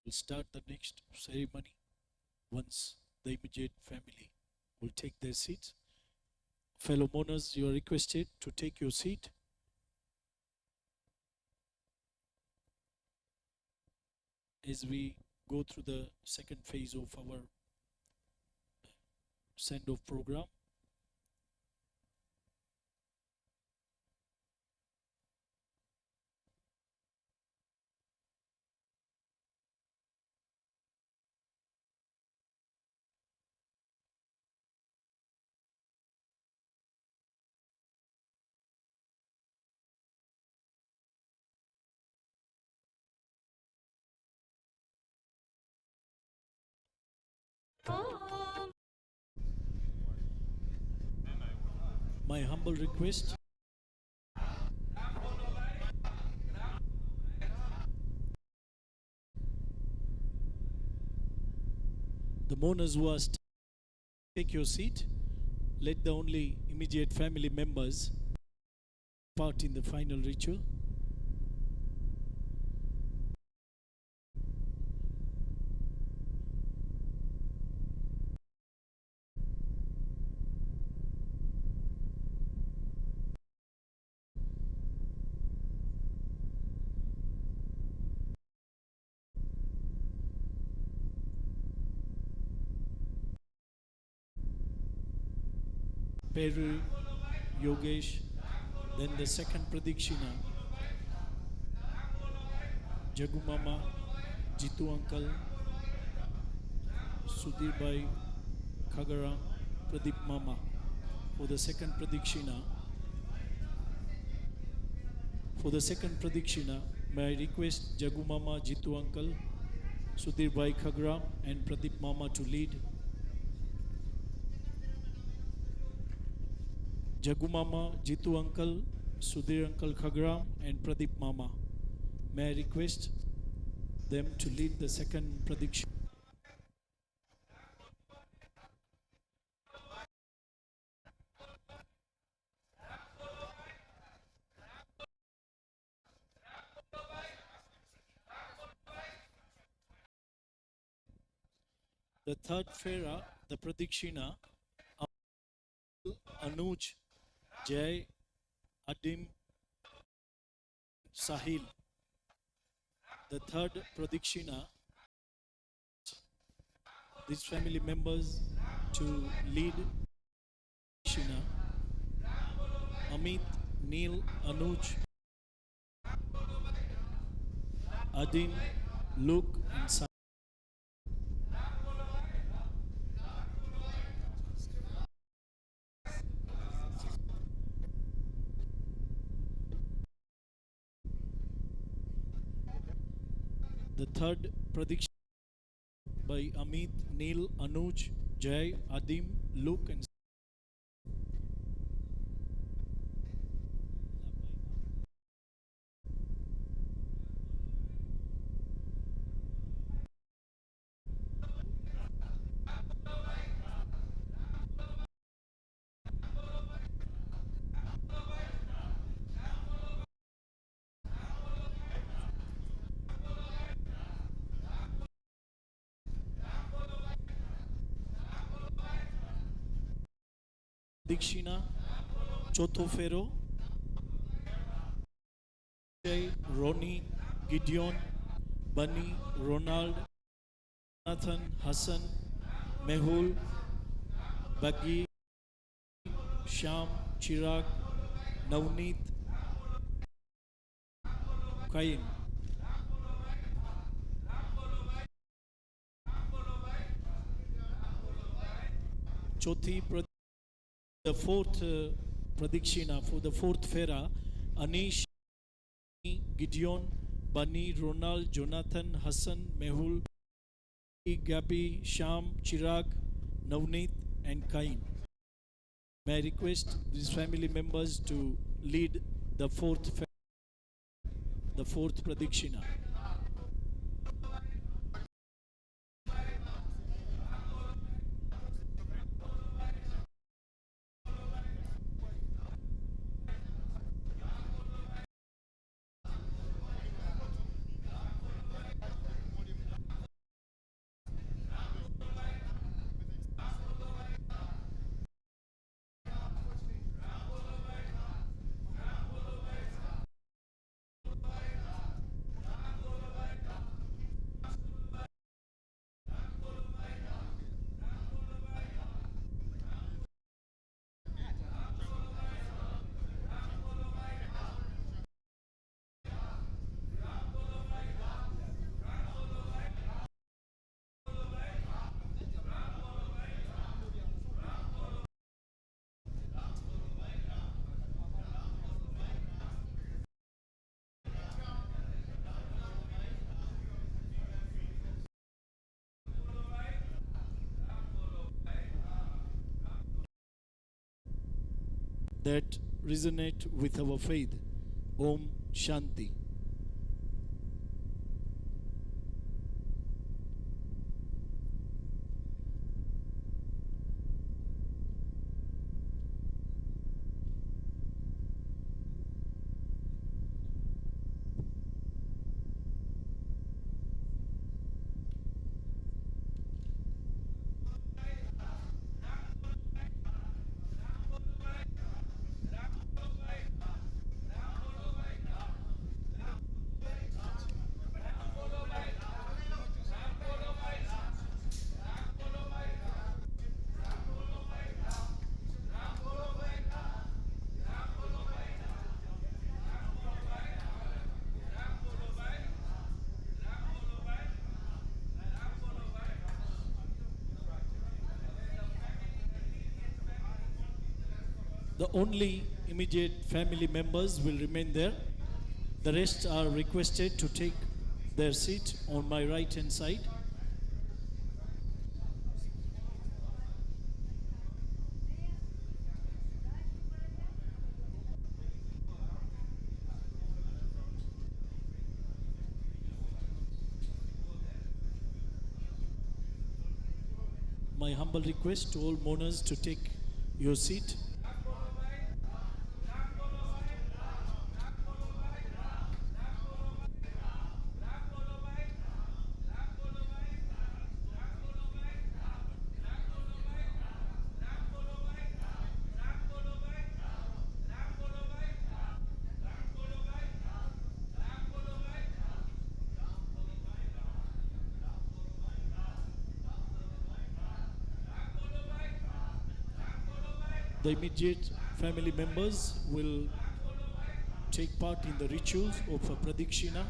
We'll start the next ceremony once the immediate family will take their seats. Fellow mourners, you are requested to take your seat. As we go through the second phase of our send-off program, my humble request, the mourners who are take your seat. Let the only immediate family members part in the final ritual. Peru, Yogesh, then the second Pradikshina, Jagu Mama, Jitu Uncle, Sudhir Bhai, Khagaram, Pradeep Mama. For the second Pradikshina, may I request Jagu Mama, Jitu Uncle, Sudhir Bhai Khagaram and Pradeep Mama to lead. Jagu Mama, Jitu Uncle, Sudhir Uncle Khagaram and Pradeep Mama. May I request them to lead the second Pradikshina. The third Fera, the Pradikshina, Anuj, Jai, Adim, Sahil. The third Pradikshina, these family members to lead Pradikshina, Amit, Neil, Anuj, Adim, Luke and Sahil. The third Pradikshina by Amit, Neil, Anuj, Jai, Adim, Luke and Pradikshina, Chotho Fero, Jai, Ronnie, Gideon, Bunny, Ronald, Nathan, Hassan, Mehul, Bagi, Sham, Chirag, Navneet, Kain. Chothi, the fourth Pradikshina for the fourth Fera, Anish, Gideon, Bunny, Ronald, Jonathan, Hassan, Mehul, Gabi, Sham, Chirag, Navneet and Kain. May I request these family members to lead the fourth Pradikshina. that resonate with our faith. Om Shanti. The only immediate family members will remain there. The rest are requested to take their seat on my right hand side. My humble request to all mourners to take your seat. The immediate family members will take part in the rituals of a pradikshina.